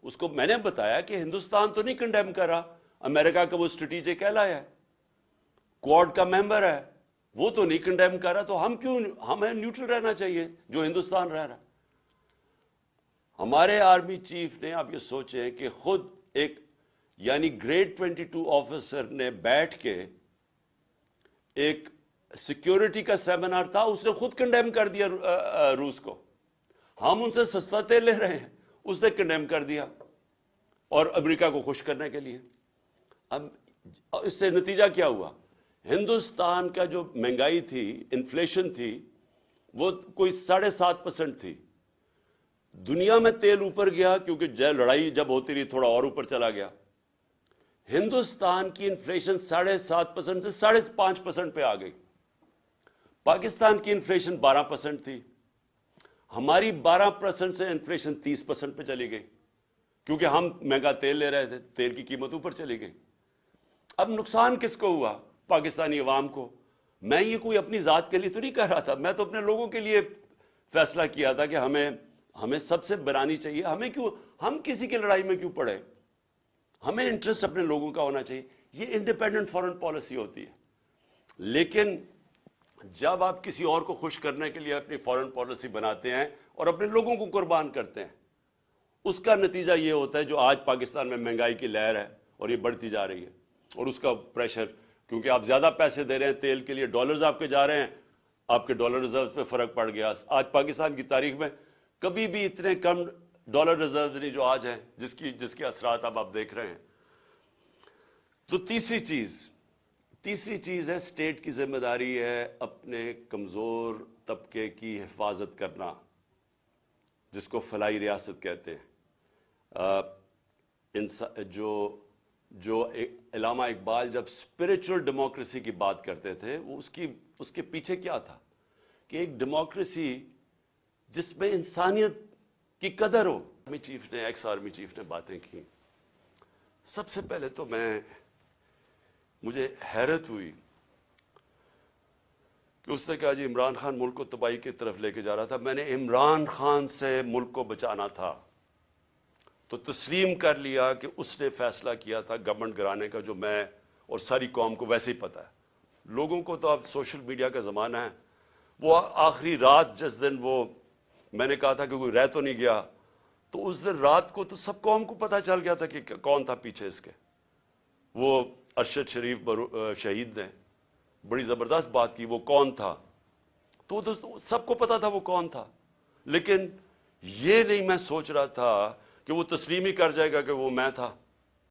اس کو میں نے بتایا کہ ہندوستان تو نہیں کنڈیم کر رہا، امریکہ کا وہ اسٹریٹجک ایلائی ہے، کوڈ کا ممبر ہے، وہ تو نہیں کنڈیم کر رہا، تو ہمیں نیوٹرل رہنا چاہیے جو ہندوستان رہ رہا ہے۔ ہمارے آرمی چیف نے، آپ یہ سوچیں کہ خود ایک یعنی گریڈ 22 آفیسر نے بیٹھ کے ایک سیکیورٹی کا سیمینار تھا، اس نے خود کنڈیم کر دیا روس کو۔ ہم ان سے سستا تیل لے رہے ہیں، اس نے کنڈیم کر دیا، اور امریکہ کو خوش کرنے کے لیے۔ اب اس سے نتیجہ کیا ہوا؟ ہندوستان کا جو مہنگائی تھی، انفلیشن تھی، وہ کوئی 7.5% تھی۔ دنیا میں تیل اوپر گیا کیونکہ لڑائی جب ہوتی رہی تھوڑا اور اوپر چلا گیا۔ ہندوستان کی انفلیشن 7.5% سے 5.5% پہ آ گئی۔ پاکستان کی انفلیشن 12% تھی، ہماری 12% سے انفلیشن 30% پہ چلی گئی، کیونکہ ہم مہنگا تیل لے رہے تھے، تیل کی قیمت اوپر چلی گئی۔ اب نقصان کس کو ہوا؟ پاکستانی عوام کو۔ میں یہ کوئی اپنی ذات کے لیے تو نہیں کہہ رہا تھا، میں تو اپنے لوگوں کے لیے فیصلہ کیا تھا کہ ہمیں سب سے بنانی چاہیے۔ ہم کسی کی لڑائی میں کیوں پڑے؟ ہمیں انٹرسٹ اپنے لوگوں کا ہونا چاہیے۔ یہ انڈیپینڈنٹ فارن پالیسی ہوتی ہے۔ لیکن جب آپ کسی اور کو خوش کرنے کے لیے اپنی فارن پالیسی بناتے ہیں اور اپنے لوگوں کو قربان کرتے ہیں، اس کا نتیجہ یہ ہوتا ہے جو آج پاکستان میں مہنگائی کی لہر ہے اور یہ بڑھتی جا رہی ہے، اور اس کا پریشر، کیونکہ آپ زیادہ پیسے دے رہے ہیں تیل کے لیے، ڈالرز آپ کے جا رہے ہیں، آپ کے ڈالر ریزروز پہ فرق پڑ گیا۔ آج پاکستان کی تاریخ میں کبھی بھی اتنے کم ڈالر ریزروز نہیں جو آج ہیں، جس کے اثرات اب آپ دیکھ رہے ہیں۔ تو تیسری چیز ہے، اسٹیٹ کی ذمہ داری ہے اپنے کمزور طبقے کی حفاظت کرنا، جس کو فلاحی ریاست کہتے ہیں۔ جو علامہ اقبال جب اسپرچل ڈیموکریسی کی بات کرتے تھے، وہ اس کے پیچھے کیا تھا؟ کہ ایک ڈیموکریسی جس میں انسانیت کی قدر ہو۔ ایکس آرمی چیف نے باتیں کی۔ سب سے پہلے تو مجھے حیرت ہوئی کہ اس نے کہا جی عمران خان ملک کو تباہی کی طرف لے کے جا رہا تھا، میں نے عمران خان سے ملک کو بچانا تھا، تو تسلیم کر لیا کہ اس نے فیصلہ کیا تھا گورنمنٹ گرانے کا، جو میں اور ساری قوم کو ویسے ہی پتہ ہے۔ لوگوں کو تو اب سوشل میڈیا کا زمانہ ہے، وہ آخری رات جس دن میں نے کہا تھا کہ کوئی رہ تو نہیں گیا، تو اس دن رات کو تو سب قوم کو پتہ چل گیا تھا کہ کون تھا پیچھے اس کے۔ وہ ارشد شریف شہید نے بڑی زبردست بات کی، وہ کون تھا، تو سب کو پتا تھا وہ کون تھا۔ لیکن یہ نہیں میں سوچ رہا تھا کہ وہ تسلیم ہی کر جائے گا کہ وہ میں تھا۔